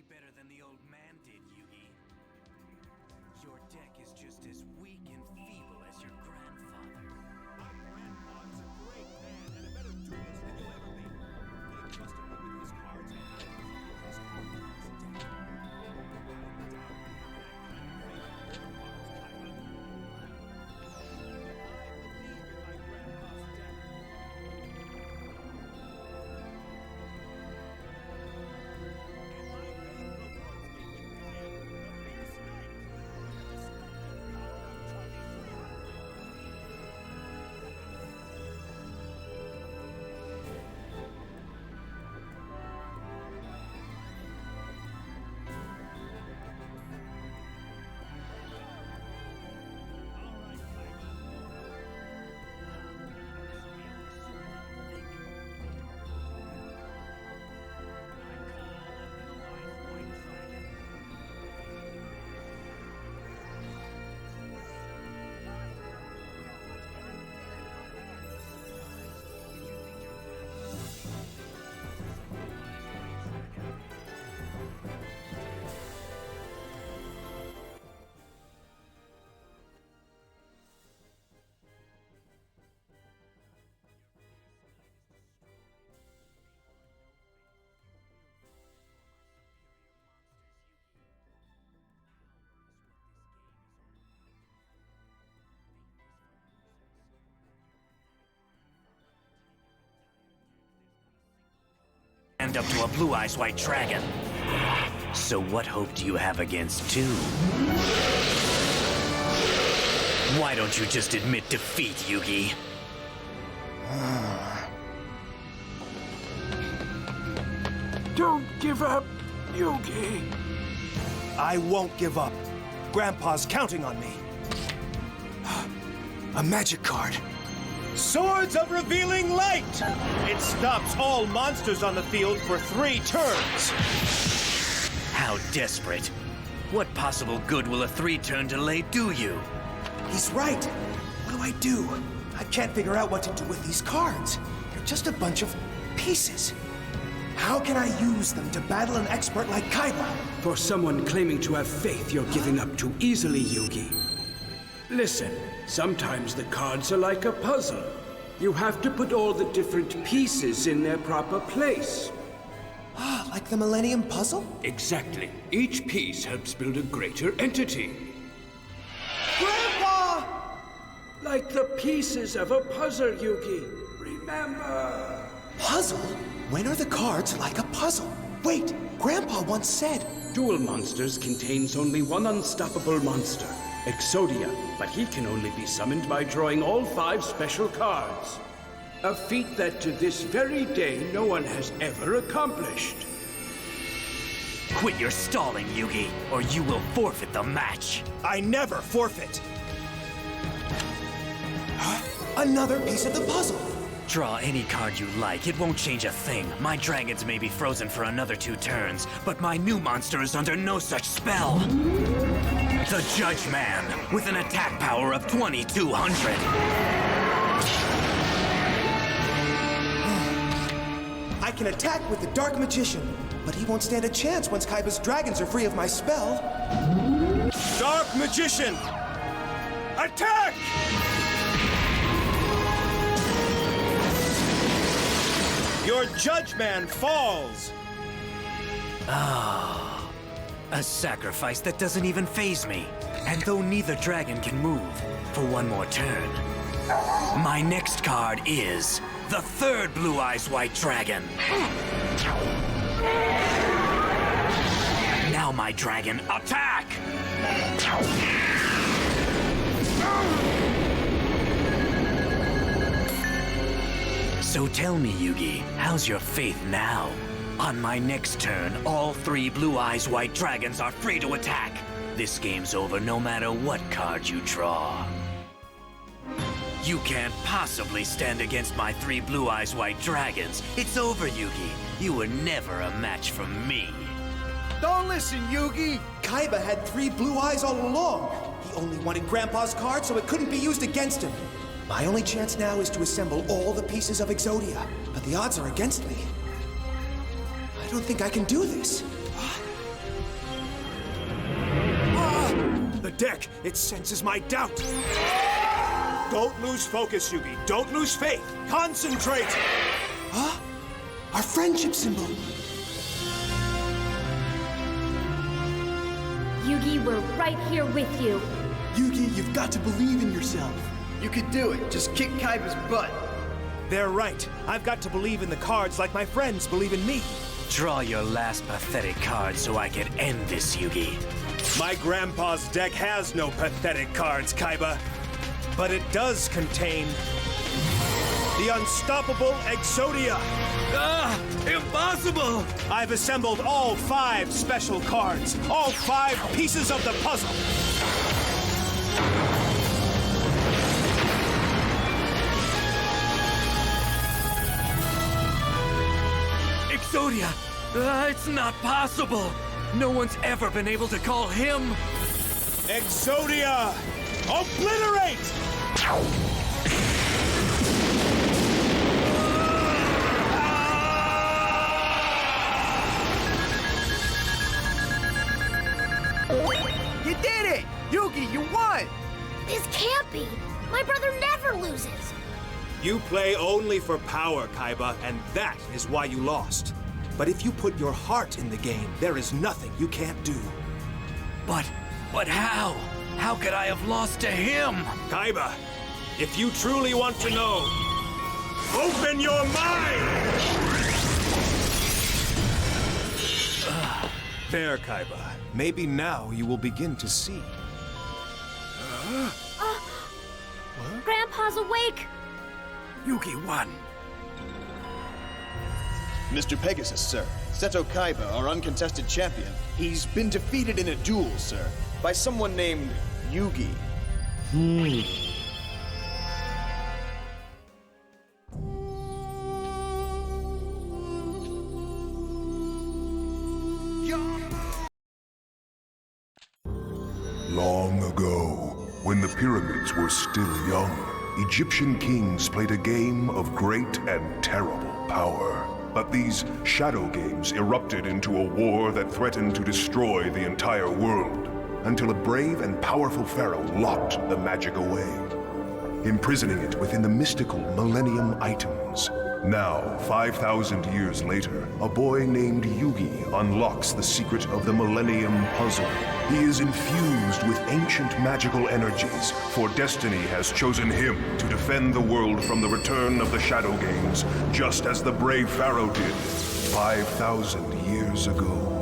better than the old man did, Yugi. Your deck is just as weak and feeble as your grandfather. My grandpa's a great man and a better duelist than you'll ever be. He entrusted me with his cards and I used his cards in his deck. I doubt you have that kind of faith in your cards, Kaiba. I believe in my grandpa's deck. And my faith rewards me with Gaia, the fierce knight, with a destructive power of 2300. All right, Kaiba. Stand up to a Blue Eyes White Dragon. So what hope do you have against two? Why don't you just admit defeat, Yugi? Don't give up, Yugi. I won't give up. Grandpa's counting on me. A magic card. Swords of Revealing Light! It stops all monsters on the field for 3 turns. How desperate. What possible good will a 3-turn delay do you? He's right. What do? I can't figure out what to do with these cards. They're just a bunch of pieces. How can I use them to battle an expert like Kaiba? For someone claiming to have faith, you're giving up too easily, Yugi. Listen, sometimes the cards are like a puzzle. You have to put all the different pieces in their proper place. Ah, like the Millennium Puzzle? Exactly. Each piece helps build a greater entity. Grandpa! Like the pieces of a puzzle, Yugi. Remember! Puzzle? When are the cards like a puzzle? Wait, Grandpa once said... Duel Monsters contains only one unstoppable monster, Exodia, but he can only be summoned by drawing all 5 special cards. A feat that to this very day no one has ever accomplished. Quit your stalling, Yugi, or you will forfeit the match. I never forfeit. Another piece of the puzzle. Draw any card you like, it won't change a thing. My dragons may be frozen for another 2 turns, but my new monster is under no such spell. The Judge Man, with an attack power of 2200. I can attack with the Dark Magician, but he won't stand a chance once Kaiba's dragons are free of my spell. Dark Magician! Attack! Your Judge Man falls! Ah, a sacrifice that doesn't even faze me. And though neither dragon can move for one more turn, my next card is the 3rd Blue Eyes White Dragon. Now my dragon, attack! So tell me, Yugi, how's your faith now? On my next turn, all 3 Blue Eyes White Dragons are free to attack. This game's over no matter what card you draw. You can't possibly stand against my 3 Blue Eyes White Dragons. It's over, Yugi. You were never a match for me. Don't listen, Yugi! Kaiba had 3 blue eyes all along. He only wanted Grandpa's card so it couldn't be used against him. My only chance now is to assemble all the pieces of Exodia, but the odds are against me. I don't think I can do this. the deck. It senses my doubt. Don't lose focus, Yugi. Don't lose faith. Concentrate. Huh? Our friendship symbol. Yugi, we're right here with you. Yugi, you've got to believe in yourself. You could do it. Just kick Kaiba's butt. They're right. I've got to believe in the cards like my friends believe in me. Draw your last pathetic card so I can end this, Yugi. My grandpa's deck has no pathetic cards, Kaiba. But it does contain the unstoppable Exodia. Ah! Impossible! I've assembled all 5 special cards, all 5 pieces of the puzzle. Exodia! It's not possible! No one's ever been able to call him! Exodia! Obliterate! You did it! Yugi, you won! This can't be. My brother never loses. You play only for power, Kaiba, and that is why you lost. But if you put your heart in the game, there is nothing you can't do. But how? How could I have lost to him? Kaiba, if you truly want to know, open your mind! There, Kaiba. Maybe now you will begin to see. Grandpa's awake. Yugi won. Mr. Pegasus, sir. Seto Kaiba, our uncontested champion. He's been defeated in a duel, sir, by someone named Yugi. Long ago, when the pyramids were still young, Egyptian kings played a game of great and terrible power. But these shadow games erupted into a war that threatened to destroy the entire world, until a brave and powerful pharaoh locked the magic away, imprisoning it within the mystical Millennium Items. Now, 5,000 years later, a boy named Yugi unlocks the secret of the Millennium Puzzle. He is infused with ancient magical energies, for destiny has chosen him to defend the world from the return of the Shadow Games, just as the brave pharaoh did 5,000 years ago.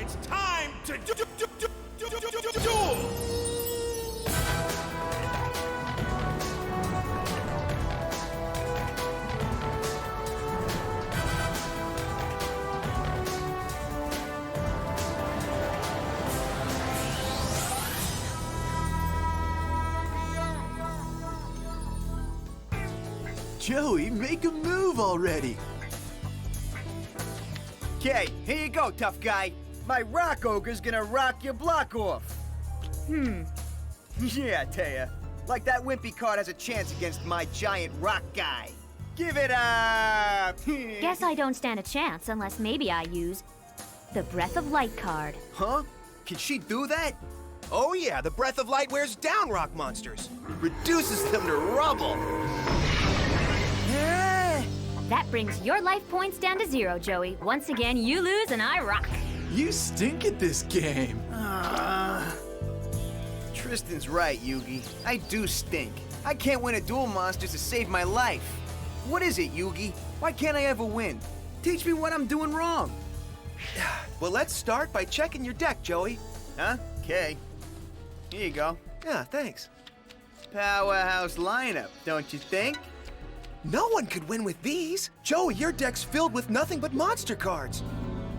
It's time to duel! Joey, make a move already. Okay, here you go, tough guy. My rock ogre's gonna rock your block off. Yeah, I tell ya. Like that wimpy card has a chance against my giant rock guy. Give it up! Guess I don't stand a chance unless maybe I use the Breath of Light card. Huh? Can she do that? Oh yeah, the Breath of Light wears down rock monsters. Reduces them to rubble. Yeah. That brings your life points down to 0, Joey. Once again, you lose and I rock. You stink at this game. Tristan's right, Yugi. I do stink. I can't win a duel monsters to save my life. What is it, Yugi? Why can't I ever win? Teach me what I'm doing wrong. Well, let's start by checking your deck, Joey. Huh? Okay. Here you go. Yeah, thanks. Powerhouse lineup, don't you think? No one could win with these. Joey, your deck's filled with nothing but monster cards.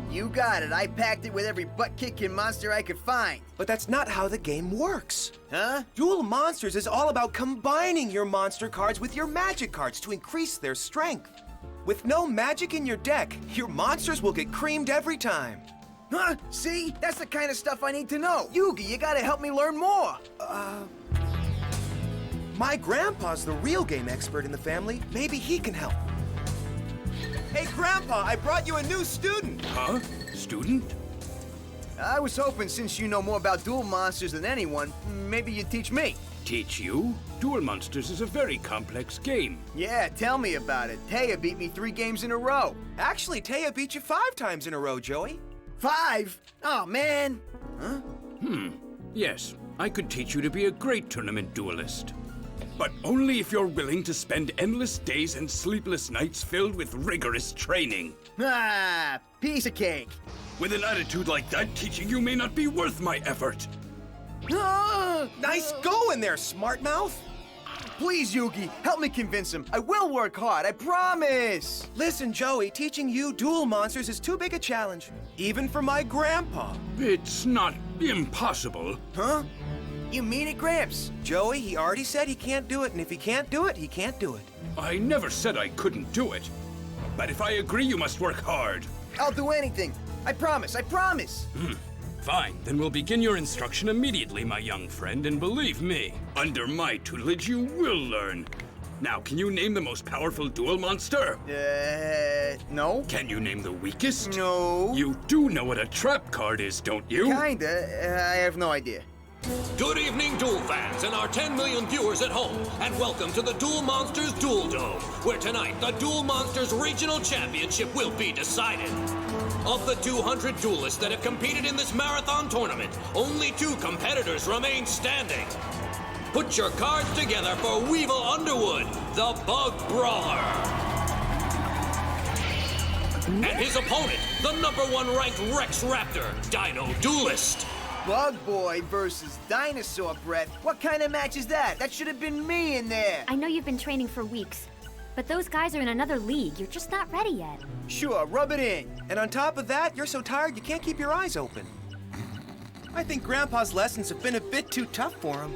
You got it. I packed it with every butt-kicking monster I could find. But that's not how the game works. Huh? Duel Monsters is all about combining your monster cards with your magic cards to increase their strength. With no magic in your deck, your monsters will get creamed every time. Huh? See? That's the kind of stuff I need to know. Yugi, you gotta help me learn more. My grandpa's the real game expert in the family. Maybe he can help. Hey, Grandpa, I brought you a new student. Huh? Student? I was hoping since you know more about duel monsters than anyone, maybe you'd teach me. Teach you? Duel Monsters is a very complex game. Yeah, tell me about it. Taya beat me 3 games in a row. Actually, Taya beat you 5 times in a row, Joey. 5? Oh, man. Huh? Yes, I could teach you to be a great tournament duelist. But only if you're willing to spend endless days and sleepless nights filled with rigorous training. Ah, piece of cake. With an attitude like that, teaching you may not be worth my effort. Ah! Nice going there, smart mouth. Please, Yugi, help me convince him. I will work hard, I promise. Listen, Joey, teaching you Duel Monsters is too big a challenge, even for my grandpa. It's not impossible. Huh? You mean it, Gramps? Joey, he already said he can't do it, and if he can't do it, he can't do it. I never said I couldn't do it. But if I agree, you must work hard. I'll do anything. I promise, I promise. Fine, then we'll begin your instruction immediately, my young friend, and believe me, under my tutelage you will learn. Now, can you name the most powerful duel monster? No. Can you name the weakest? No. You do know what a trap card is, don't you? Kinda. I have no idea. Good evening, Duel fans and our 10 million viewers at home, and welcome to the Duel Monsters Duel Dome, where tonight the Duel Monsters Regional Championship will be decided. Of the 200 duelists that have competed in this marathon tournament, only 2 competitors remain standing. Put your cards together for Weevil Underwood, the Bug Brawler. And his opponent, the #1 ranked Rex Raptor, Dino Duelist. Bug Boy versus Dinosaur, Brett. What kind of match is that? That should have been me in there. I know you've been training for weeks, but those guys are in another league. You're just not ready yet. Sure, rub it in. And on top of that, you're so tired you can't keep your eyes open. I think Grandpa's lessons have been a bit too tough for him.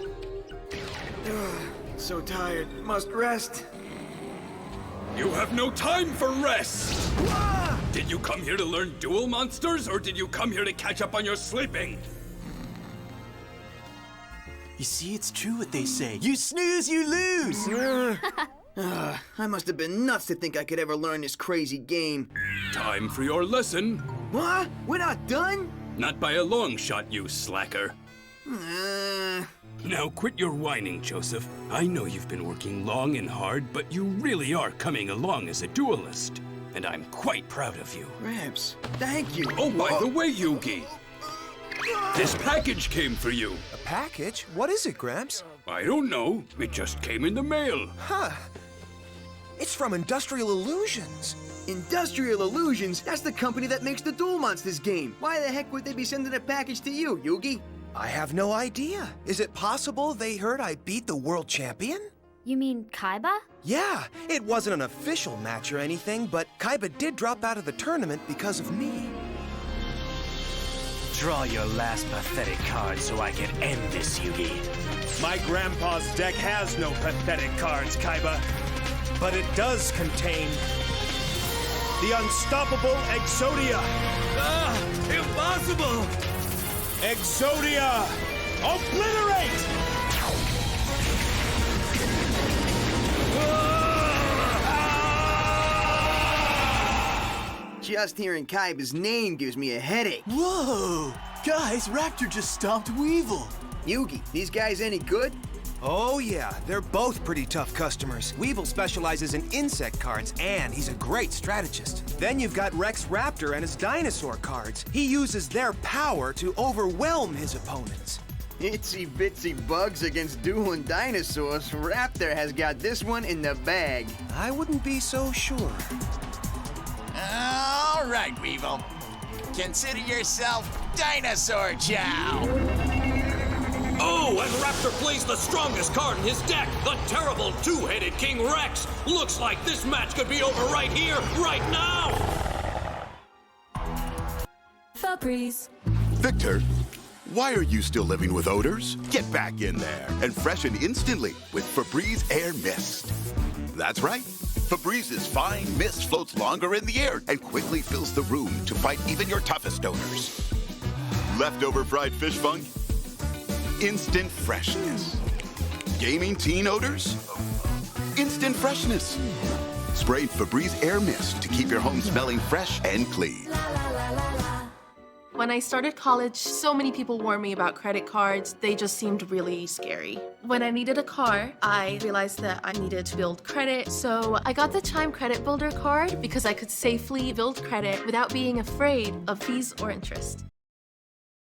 So tired. Must rest. You have no time for rest! Did you come here to learn duel monsters, or did you come here to catch up on your sleeping? You see, it's true what they say. You snooze, you lose! I must have been nuts to think I could ever learn this crazy game. Time for your lesson. What? We're not done? Not by a long shot, you slacker. Now quit your whining, Joseph. I know you've been working long and hard, but you really are coming along as a duelist. And I'm quite proud of you. Gramps, thank you. Oh, by the way, Yugi, this package came for you. A package? What is it, Gramps? I don't know. It just came in the mail. Huh. It's from Industrial Illusions. Industrial Illusions? That's the company that makes the Duel Monsters game. Why the heck would they be sending a package to you, Yugi? I have no idea. Is it possible they heard I beat the world champion? You mean Kaiba? Yeah, it wasn't an official match or anything, but Kaiba did drop out of the tournament because of me. Draw your last pathetic card so I can end this, Yugi. My grandpa's deck has no pathetic cards, Kaiba. But it does contain the unstoppable Exodia. Impossible! Exodia! Obliterate! Just hearing Kaiba's name gives me a headache. Whoa! Guys, Raptor just stomped Weevil. Yugi, these guys any good? Oh yeah, they're both pretty tough customers. Weevil specializes in insect cards, and he's a great strategist. Then you've got Rex Raptor and his dinosaur cards. He uses their power to overwhelm his opponents. Itsy bitsy bugs against dueling dinosaurs. Raptor has got this one in the bag. I wouldn't be so sure. All right, Weevil. Consider yourself Dinosaur Chow. Oh! Oh, and Raptor plays the strongest card in his deck, the terrible two-headed King Rex. Looks like this match could be over right here, right now. Febreze. Victor, why are you still living with odors? Get back in there and freshen instantly with Febreze Air Mist. That's right. Febrez's fine mist floats longer in the air and quickly fills the room to fight even your toughest odors. Leftover fried fish funk? Instant freshness. Gaming teen odors? Instant freshness. Spray Febreze Air Mist to keep your home smelling fresh and clean. When I started college, so many people warned me about credit cards. They just seemed really scary. When I needed a car, I realized that I needed to build credit. So I got the Chime Credit Builder card because I could safely build credit without being afraid of fees or interest.